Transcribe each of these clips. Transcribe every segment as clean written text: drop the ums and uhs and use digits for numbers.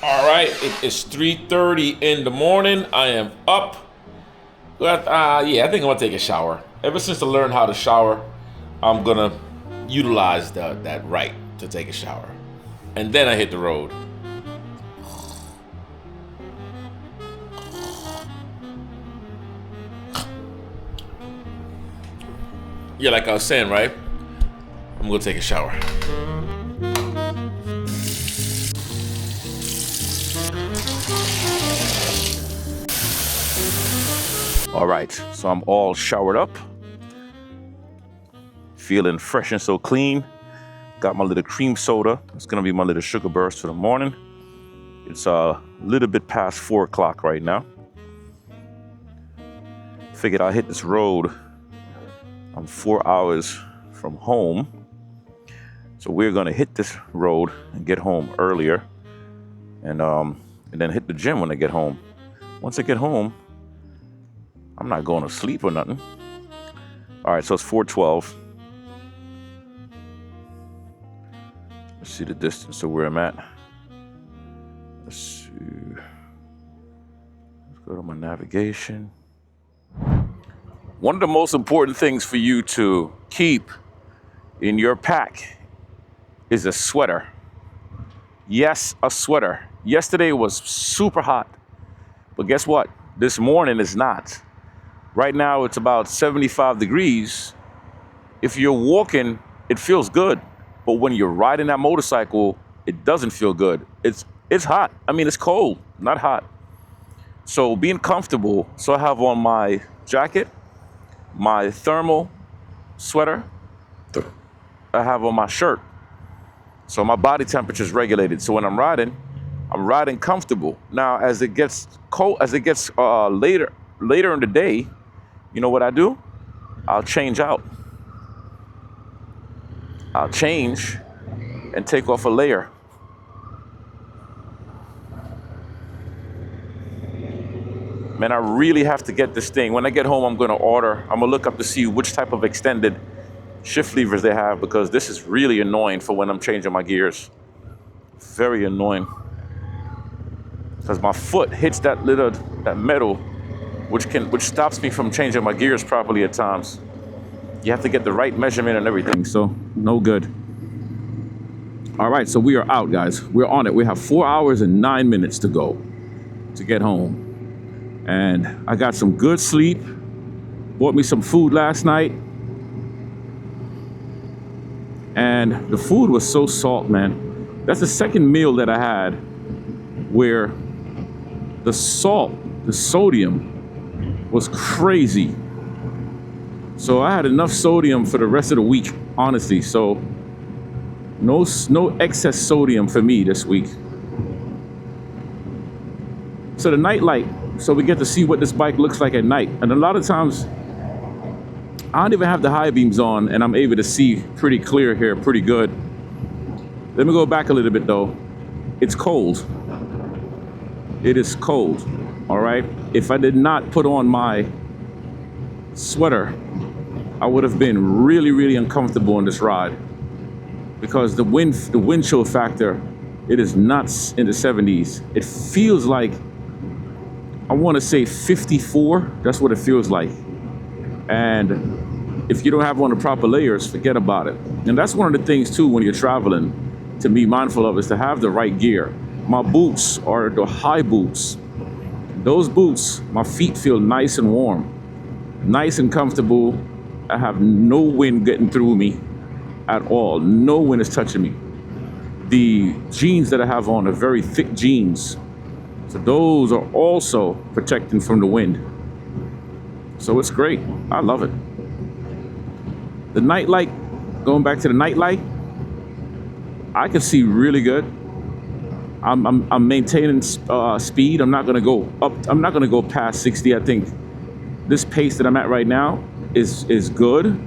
All right, it is 3:30 in the morning. I am up. Yeah, I think I'm gonna take a shower. Ever since I learned how to shower, I'm gonna utilize that right to take a shower, and then I hit the road. Yeah, like I was saying, right? I'm gonna take a shower. All right, so I'm all showered up, feeling fresh and so clean. Got my little cream soda. It's gonna be my little sugar burst for the morning. It's a little bit past 4 o'clock right now. Figured I'll hit this road. I'm 4 hours from home. So we're gonna hit this road and get home earlier, and then hit the gym when I get home. Once I get home, I'm not going to sleep or nothing. All right, so it's 4:12. Let's see the distance to where I'm at. Let's see. Let's go to my navigation. One of the most important things for you to keep in your pack is a sweater. Yes, a sweater. Yesterday was super hot, but guess what? This morning is not. Right now it's about 75 degrees. If you're walking, it feels good, but when you're riding that motorcycle, it doesn't feel good. It's hot. I mean, it's cold, not hot. So being comfortable. So I have on my jacket, my thermal sweater. I have on my shirt. So my body temperature is regulated. So when I'm riding comfortable. Now, as it gets cold, later in the day, you know what I do? I'll change out. I'll change and take off a layer. Man, I really have to get this thing. When I get home, I'm gonna look up to see which type of extended shift levers they have, because this is really annoying for when I'm changing my gears. Very annoying. Because my foot hits that metal, which stops me from changing my gears properly at times. You have to get the right measurement and everything, so no good. All right, so we are out, guys. We're on it. We have 4 hours and 9 minutes to go to get home. And I got some good sleep. Bought me some food last night. And the food was so salt, man. That's the second meal that I had where the salt, the sodium was crazy. So I had enough sodium for the rest of the week, honestly. So no excess sodium for me this week. So the night light, so we get to see what this bike looks like at night. And a lot of times, I don't even have the high beams on, and I'm able to see pretty clear here, pretty good. Let me go back a little bit though. It's cold. It is cold, all right? If I did not put on my sweater, I would have been really, really uncomfortable on this ride, because the wind chill factor, it is nuts in the 70s. It feels like, I want to say 54. That's what it feels like. And if you don't have on the proper layers, forget about it. And that's one of the things too when you're traveling to be mindful of, is to have the right gear. My boots are the high boots. Those boots, my feet feel nice and warm, nice and comfortable. I have no wind getting through me at all. No wind is touching me. The jeans that I have on are very thick jeans. So those are also protecting from the wind. So it's great. I love it. The night light, going back to the night light, I can see really good. I'm maintaining speed. I'm not gonna go up. I'm not gonna go past 60. I think this pace that I'm at right now is good,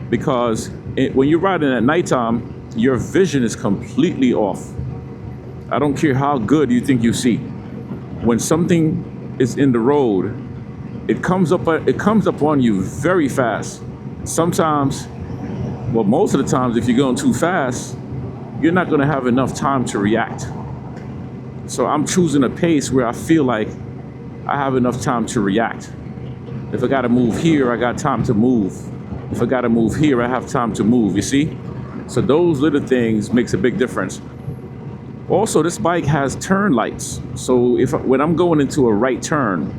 because when you're riding at nighttime, your vision is completely off. I don't care how good you think you see. When something is in the road, it comes up on you very fast. Sometimes, well, most of the times, if you're going too fast, you're not going to have enough time to react. So I'm choosing a pace where I feel like I have enough time to react. If I got to move here, I got time to move. If I got to move here, I have time to move, you see? So those little things makes a big difference. Also, this bike has turn lights. So when I'm going into a right turn,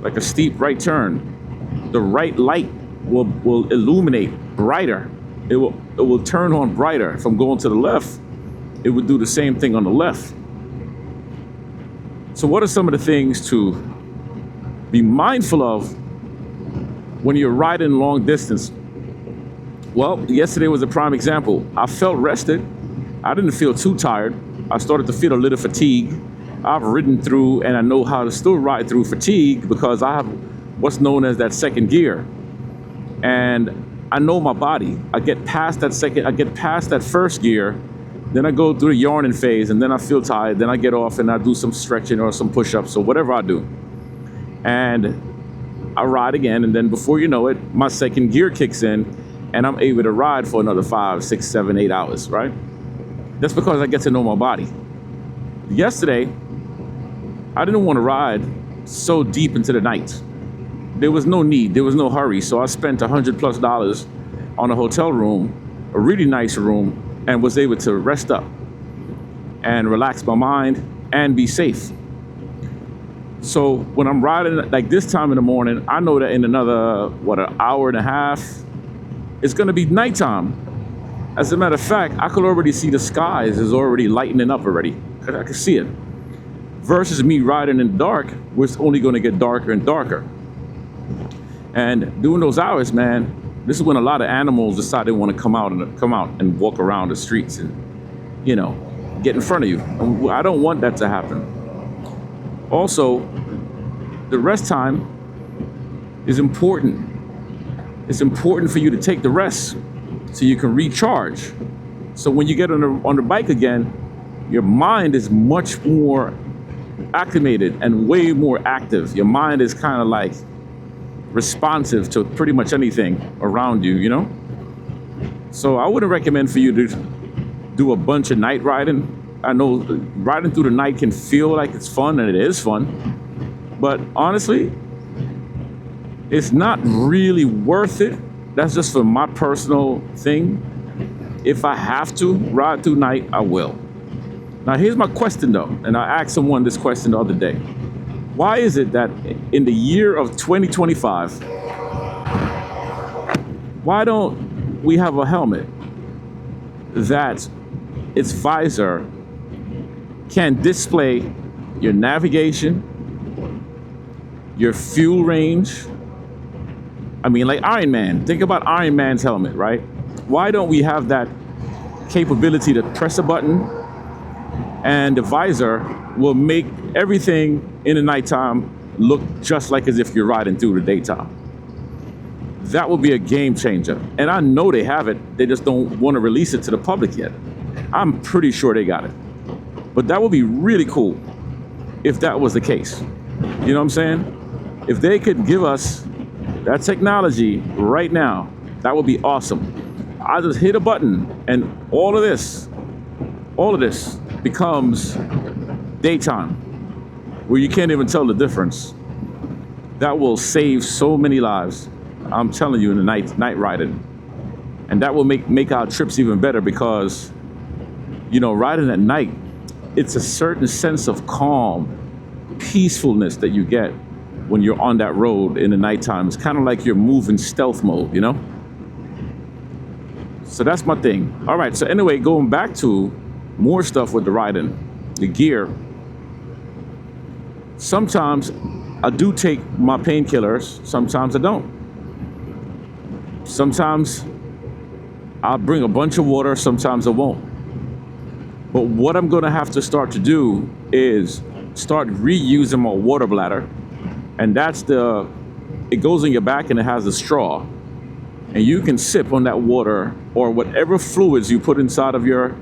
like a steep right turn, the right light will illuminate brighter. It will turn on brighter. If I'm going to the left, it would do the same thing on the left. So what are some of the things to be mindful of when you're riding long distance? Well, yesterday was a prime example. I felt rested. I didn't feel too tired. I started to feel a little fatigue. I've ridden through, and I know how to still ride through fatigue because I have what's known as that second gear. And I know my body. I get past that first gear, then I go through the yarning phase, and then I feel tired. Then I get off and I do some stretching or some push-ups or whatever I do. And I ride again, and then before you know it, my second gear kicks in, and I'm able to ride for another 5, 6, 7, 8 hours, right? That's because I get to know my body. Yesterday, I didn't want to ride so deep into the night. There was no need, there was no hurry. So I spent $100+ on a hotel room, a really nice room, and was able to rest up and relax my mind and be safe. So when I'm riding like this time in the morning, I know that in another, an hour and a half, it's gonna be nighttime. As a matter of fact, I could already see the skies is already lightening up already. I can see it. Versus me riding in the dark, where it's only gonna get darker and darker. And during those hours, man, this is when a lot of animals decide they want to come out and walk around the streets and, get in front of you. And I don't want that to happen. Also, the rest time is important. It's important for you to take the rest so you can recharge. So when you get on the bike again, your mind is much more acclimated and way more active. Your mind is kind of like responsive to pretty much anything around you, So I wouldn't recommend for you to do a bunch of night riding. I know riding through the night can feel like it's fun, and it is fun. But honestly, it's not really worth it. That's just for my personal thing. If I have to ride through night, I will. Now here's my question though, and I asked someone this question the other day. Why is it that in the year of 2025, why don't we have a helmet that its visor can display your navigation, your fuel range? I mean, like Iron Man. Think about Iron Man's helmet, right? Why don't we have that capability to press a button and the visor will make everything in the nighttime look just like as if you're riding through the daytime? That would be a game changer. And I know they have it. They just don't want to release it to the public yet. I'm pretty sure they got it. But that would be really cool if that was the case. You know what I'm saying? If they could give us that technology right now, that would be awesome. I just hit a button and all of this becomes daytime, where you can't even tell the difference. That will save so many lives. I'm telling you, in the night riding. And that will make our trips even better because, riding at night, it's a certain sense of calm, peacefulness that you get when you're on that road in the nighttime. It's kind of like you're moving stealth mode, So that's my thing. All right, so anyway, going back to more stuff with the riding, the gear. Sometimes I do take my painkillers, sometimes I don't. Sometimes I'll bring a bunch of water, sometimes I won't. But what I'm gonna have to start to do is start reusing my water bladder. And it goes in your back and it has a straw. And you can sip on that water or whatever fluids you put inside of your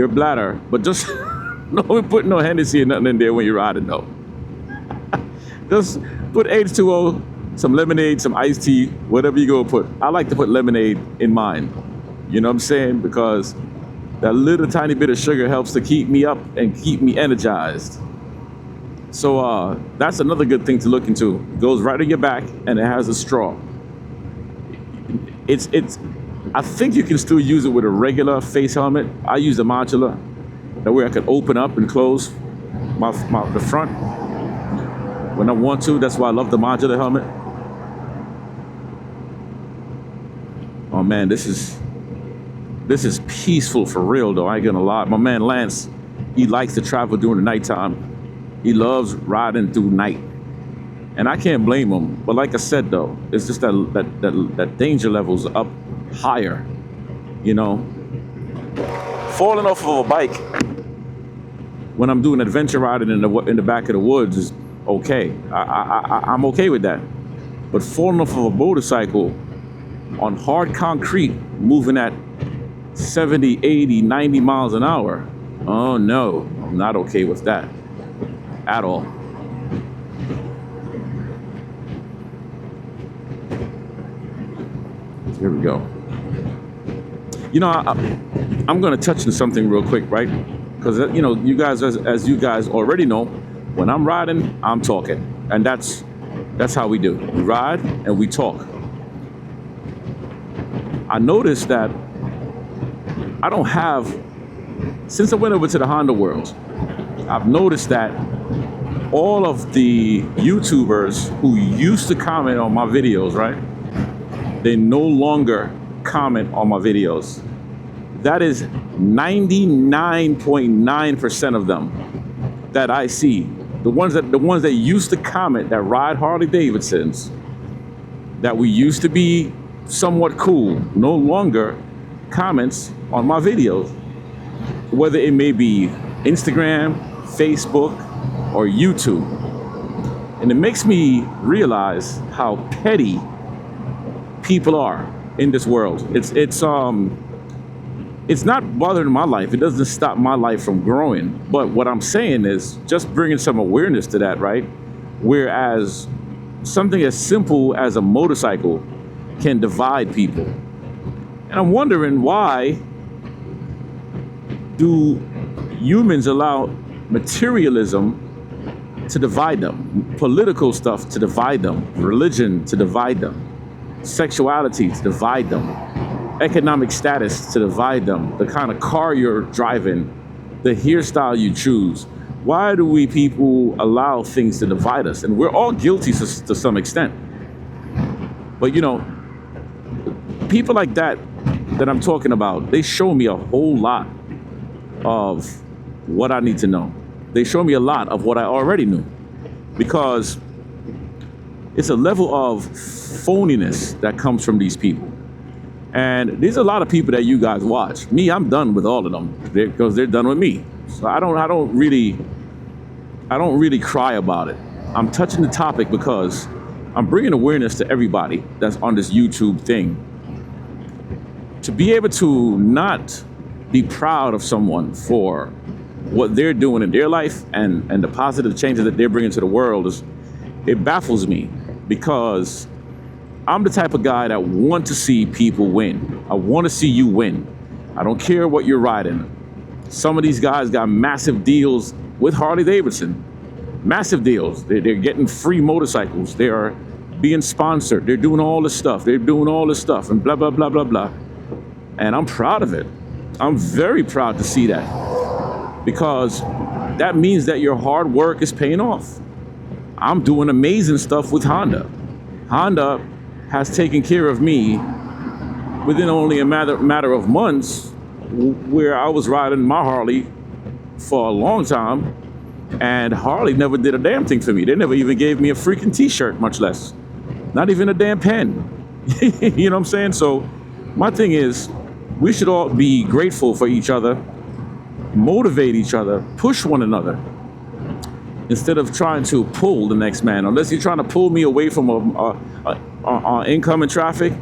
bladder, but just don't put no Hennessy or nothing in there when you're riding, no. Just put H2O, some lemonade, some iced tea, whatever you go put. I like to put lemonade in mine. You know what I'm saying? Because That little tiny bit of sugar helps to keep me up and keep me energized. So that's another good thing to look into. It goes right on your back and it has a straw. It's I think you can still use it with a regular face helmet. I use a modular. That way I can open up and close the front when I want to. That's why I love the modular helmet. Oh man, this is peaceful for real though. I ain't gonna lie. My man Lance, he likes to travel during the nighttime. He loves riding through night, and I can't blame him. But like I said though, it's just that danger level's up higher. You know, falling off of a bike when I'm doing adventure riding in the back of the woods is okay. I'm okay with that. But falling off of a motorcycle on hard concrete, moving at 70, 80, 90 miles an hour, oh no, I'm not okay with that at all. Here we go. You know, I'm going to touch on something real quick, right? Because, you know, you guys, as you guys already know, when I'm riding, I'm talking. And that's how we do. We ride and we talk. I noticed that I don't have, since I went over to the Honda world, I've noticed that all of the YouTubers who used to comment on my videos, right? They no longer comment on my videos. That is 99.9% of them that I see. The ones that used to comment, that ride Harley Davidsons, that we used to be somewhat cool, no longer comments on my videos, whether it may be Instagram, Facebook, or YouTube. And it makes me realize how petty people are in this world. It's not bothering my life. It doesn't stop my life from growing. But what I'm saying is just bringing some awareness to that, right? Whereas something as simple as a motorcycle can divide people. And I'm wondering, why do humans allow materialism to divide them, political stuff to divide them, religion to divide them, sexuality to divide them, economic status to divide them, the kind of car you're driving, the hairstyle you choose? Why do we people allow things to divide us? And we're all guilty to some extent. But you know, people like that I'm talking about, they show me a whole lot of what I need to know. They show me a lot of what I already knew, because it's a level of phoniness that comes from these people. And there's a lot of people that you guys watch. Me, I'm done with all of them because they're done with me. So I don't really cry about it. I'm touching the topic because I'm bringing awareness to everybody that's on this YouTube thing. To be able to not be proud of someone for what they're doing in their life and the positive changes that they're bringing to the world, it baffles me, because I'm the type of guy that want to see people win. I want to see you win. I don't care what you're riding. Some of these guys got massive deals with Harley Davidson. Massive deals. They're getting free motorcycles. They are being sponsored. They're doing all this stuff. They're doing all this stuff and blah, blah, blah, blah, blah. And I'm proud of it. I'm very proud to see that, because that means that your hard work is paying off. I'm doing amazing stuff with Honda. Honda has taken care of me within only a matter of months, where I was riding my Harley for a long time, and Harley never did a damn thing for me. They never even gave me a freaking t-shirt, much less. Not even a damn pen. You know what I'm saying? So my thing is, we should all be grateful for each other, motivate each other, push one another, instead of trying to pull the next man. Unless you're trying to pull me away from incoming traffic,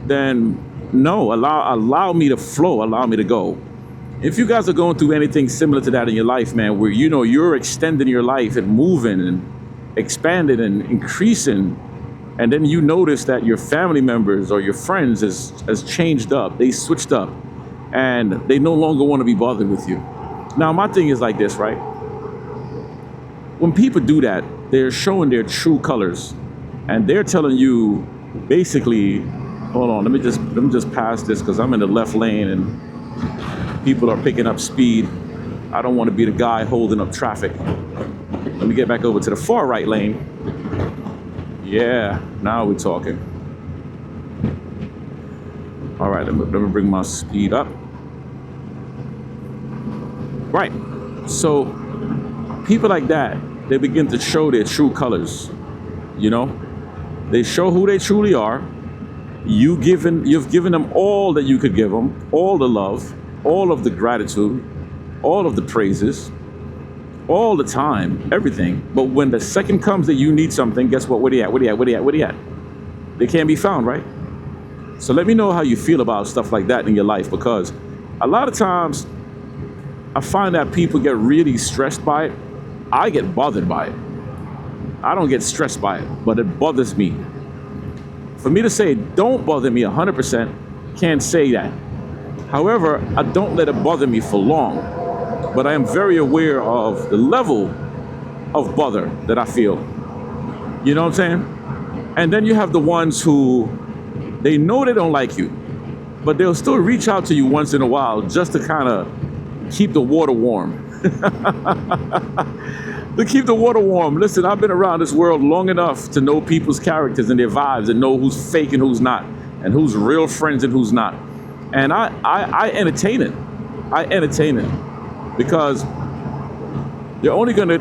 then no, allow me to flow, allow me to go. If you guys are going through anything similar to that in your life, man, where you know you're extending your life and moving and expanding and increasing, and then you notice that your family members or your friends has changed up, they switched up, and they no longer want to be bothered with you. Now, my thing is like this, right? When people do that, they're showing their true colors, and they're telling you basically, hold on, let me just pass this because I'm in the left lane and people are picking up speed. I don't want to be the guy holding up traffic. Let me get back over to the far right lane. Yeah, now we're talking. All right, let me bring my speed up. Right, so people like that, they begin to show their true colors, you know? They show who they truly are. You've given them all that you could give them, all the love, all of the gratitude, all of the praises, all the time, everything. But when the second comes that you need something, guess what? Where they at? Where they at? Where they at? Where they at? They can't be found, right? So let me know how you feel about stuff like that in your life, because a lot of times I find that people get really stressed by it. I get bothered by it. I don't get stressed by it, but it bothers me. For me to say, don't bother me 100%, can't say that. However, I don't let it bother me for long, but I am very aware of the level of bother that I feel. You know what I'm saying? And then you have the ones who, they know they don't like you, but they'll still reach out to you once in a while just to kind of keep the water warm. To keep the water warm. Listen, I've been around this world long enough to know people's characters and their vibes and know who's fake and who's not, and who's real friends and who's not. And I entertain it. I entertain it because they're only gonna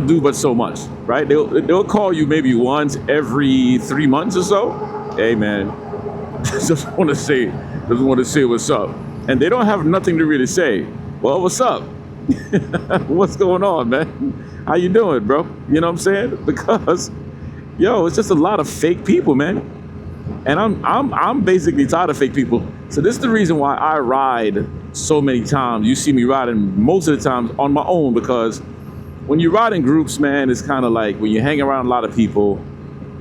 do but so much, right? They'll call you maybe once every 3 months or so. Hey man, just want to say what's up, and they don't have nothing to really say. Well, what's up? What's going on, man? How you doing, bro? You know what I'm saying? Because, yo, it's just a lot of fake people, man. And I'm basically tired of fake people. So this is the reason why I ride so many times. You see me riding most of the times on my own, because when you ride in groups, man, it's kind of like when you hang around a lot of people,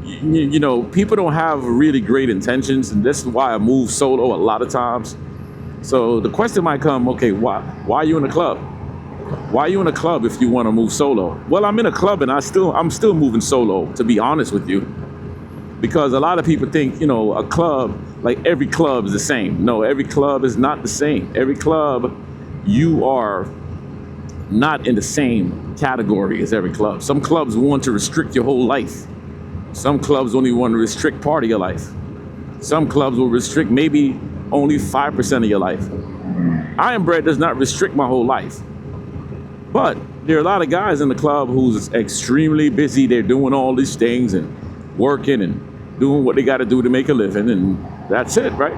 you know, people don't have really great intentions, and this is why I move solo a lot of times. So the question might come, okay, why are you in a club? Why are you in a club if you want to move solo? Well, I'm in a club and I'm still moving solo, to be honest with you. Because a lot of people think, you know, a club, like every club is the same. No, every club is not the same. Every club, you are not in the same category as every club. Some clubs want to restrict your whole life. Some clubs only want to restrict part of your life. Some clubs will restrict maybe only 5% of your life. Iron Bread does not restrict my whole life. But there are a lot of guys in the club who's extremely busy. They're doing all these things and working and doing what they got to do to make a living, and that's it, right?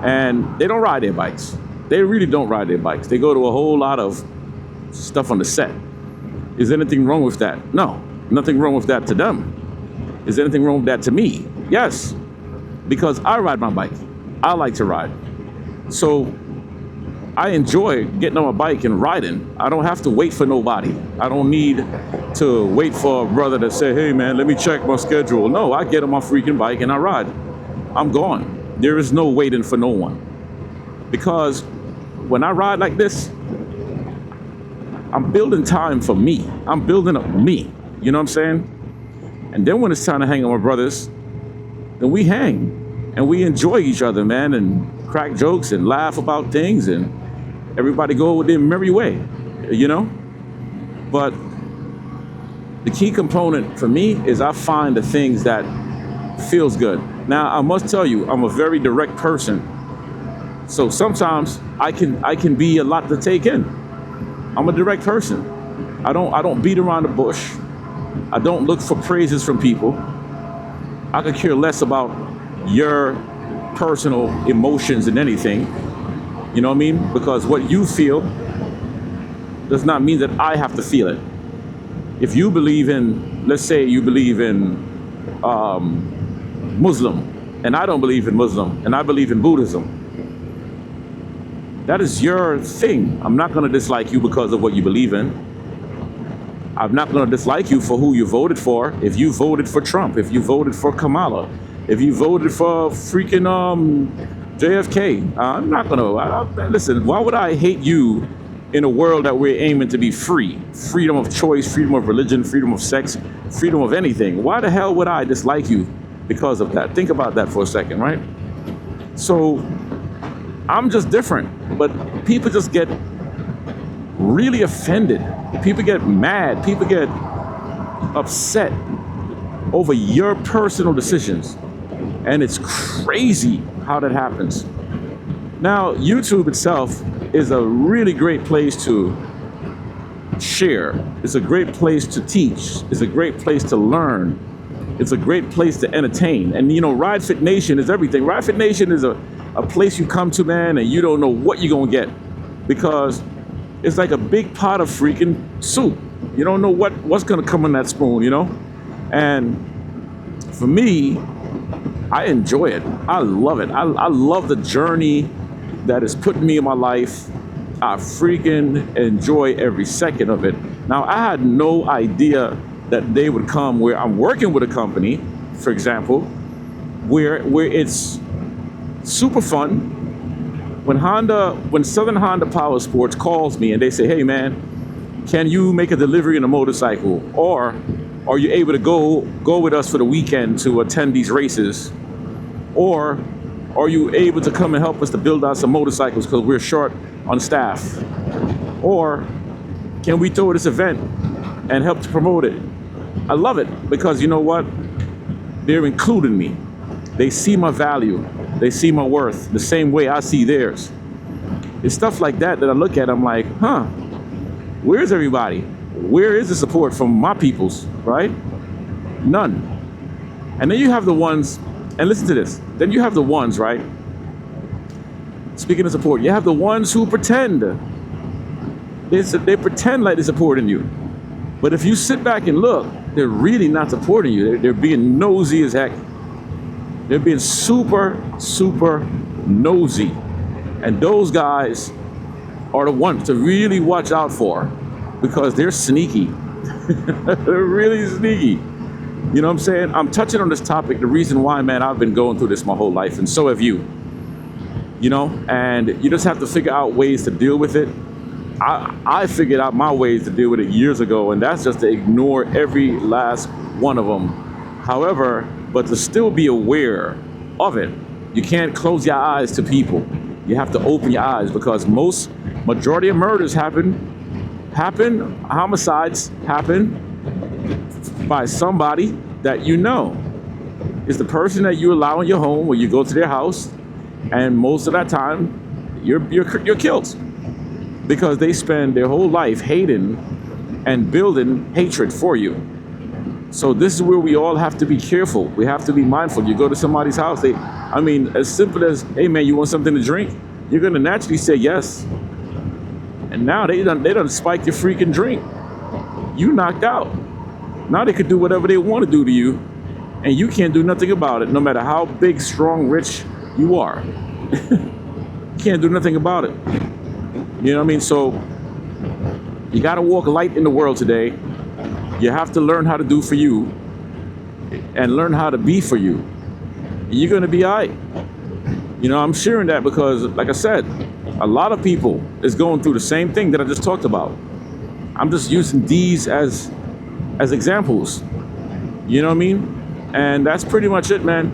And they don't ride their bikes. They really don't ride their bikes. They go to a whole lot of stuff on the set. Is there anything wrong with that? No, nothing wrong with that to them. Is there anything wrong with that to me? Yes, because I ride my bike. I like to ride. So I enjoy getting on my bike and riding. I don't have to wait for nobody. I don't need to wait for a brother to say, hey man, let me check my schedule. No, I get on my freaking bike and I ride. I'm gone. There is no waiting for no one. Because when I ride like this, I'm building time for me. I'm building up me. You know what I'm saying? And then when it's time to hang with my brothers, then we hang and we enjoy each other, man, and crack jokes and laugh about things, and everybody go their merry way, you know? But the key component for me is I find the things that feels good. Now, I must tell you, I'm a very direct person. So sometimes I can be a lot to take in. I'm a direct person. I don't beat around the bush. I don't look for praises from people. I could care less about your personal emotions than anything. You know what I mean? Because what you feel does not mean that I have to feel it. If you believe in, let's say you believe in Muslim, and I don't believe in Muslim, and I believe in Buddhism, that is your thing. I'm not going to dislike you because of what you believe in. I'm not going to dislike you for who you voted for. If you voted for Trump, if you voted for Kamala, if you voted for freaking JFK, I'm not gonna, listen, why would I hate you in a world that we're aiming to be free? Freedom of choice, freedom of religion, freedom of sex, freedom of anything. Why the hell would I dislike you because of that? Think about that for a second, right? So I'm just different, but people just get really offended. People get mad. People get upset over your personal decisions. And it's crazy how that happens. Now, YouTube itself is a really great place to share. It's a great place to teach. It's a great place to learn. It's a great place to entertain. And you know, Ride Fit Nation is everything. Ride Fit Nation is a place you come to, man, and you don't know what you're gonna get, because it's like a big pot of freaking soup. You don't know what's gonna come in that spoon, you know? And for me, I enjoy it. I love it. I love the journey that is putting me in my life. I freaking enjoy every second of it. Now, I had no idea that they would come where I'm working with a company, for example, where it's super fun. When Southern Honda Power Sports calls me and they say, hey man, can you make a delivery in a motorcycle? Or are you able to go with us for the weekend to attend these races? Or are you able to come and help us to build out some motorcycles because we're short on staff? Or can we throw this event and help to promote it? I love it because you know what? They're including me. They see my value. They see my worth the same way I see theirs. It's stuff like that I look at. I'm like, huh, where's everybody? Where is the support from my peoples, right? None. And then you have the ones, and listen to this, then you have the ones, right? Speaking of support, you have the ones who pretend. They pretend like they're supporting you. But if you sit back and look, they're really not supporting you. They're being nosy as heck. They're being super, super nosy. And those guys are the ones to really watch out for because they're sneaky. They're really sneaky. You know what I'm saying? I'm touching on this topic. The reason why, man, I've been going through this my whole life, and so have you. You know, and you just have to figure out ways to deal with it. I figured out my ways to deal with it years ago, and that's just to ignore every last one of them. However, but to still be aware of it. You can't close your eyes to people. You have to open your eyes because majority of murders happen, homicides happen by somebody that you know. It's the person that you allow in your home when you go to their house, and most of that time you're killed because they spend their whole life hating and building hatred for you. So this is where we all have to be careful. We have to be mindful. You go to somebody's house, as simple as, hey man, you want something to drink? You're gonna naturally say yes. And now they done spiked your freaking drink. You knocked out. Now they could do whatever they want to do to you, and you can't do nothing about it, no matter how big, strong, rich you are. You can't do nothing about it. You know what I mean? So you gotta walk light in the world today. You have to learn how to do for you and learn how to be for you. You're gonna be all right. You know, I'm sharing that because, like I said, a lot of people is going through the same thing that I just talked about. I'm just using these as examples. You know what I mean? And that's pretty much it, man.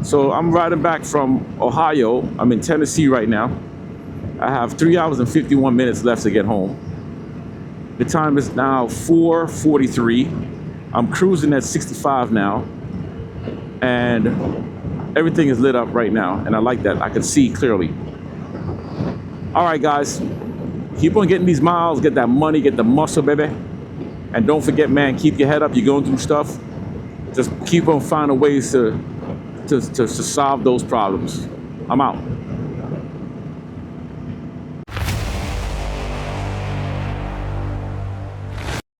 So I'm riding back from Ohio. I'm in Tennessee right now. I have 3 hours and 51 minutes left to get home. The time is now 4:43. I'm cruising at 65 now. And everything is lit up right now. And I like that. I can see clearly. All right, guys. Keep on getting these miles. Get that money. Get the muscle, baby. And don't forget, man, keep your head up. You're going through stuff. Just keep on finding ways to solve those problems. I'm out.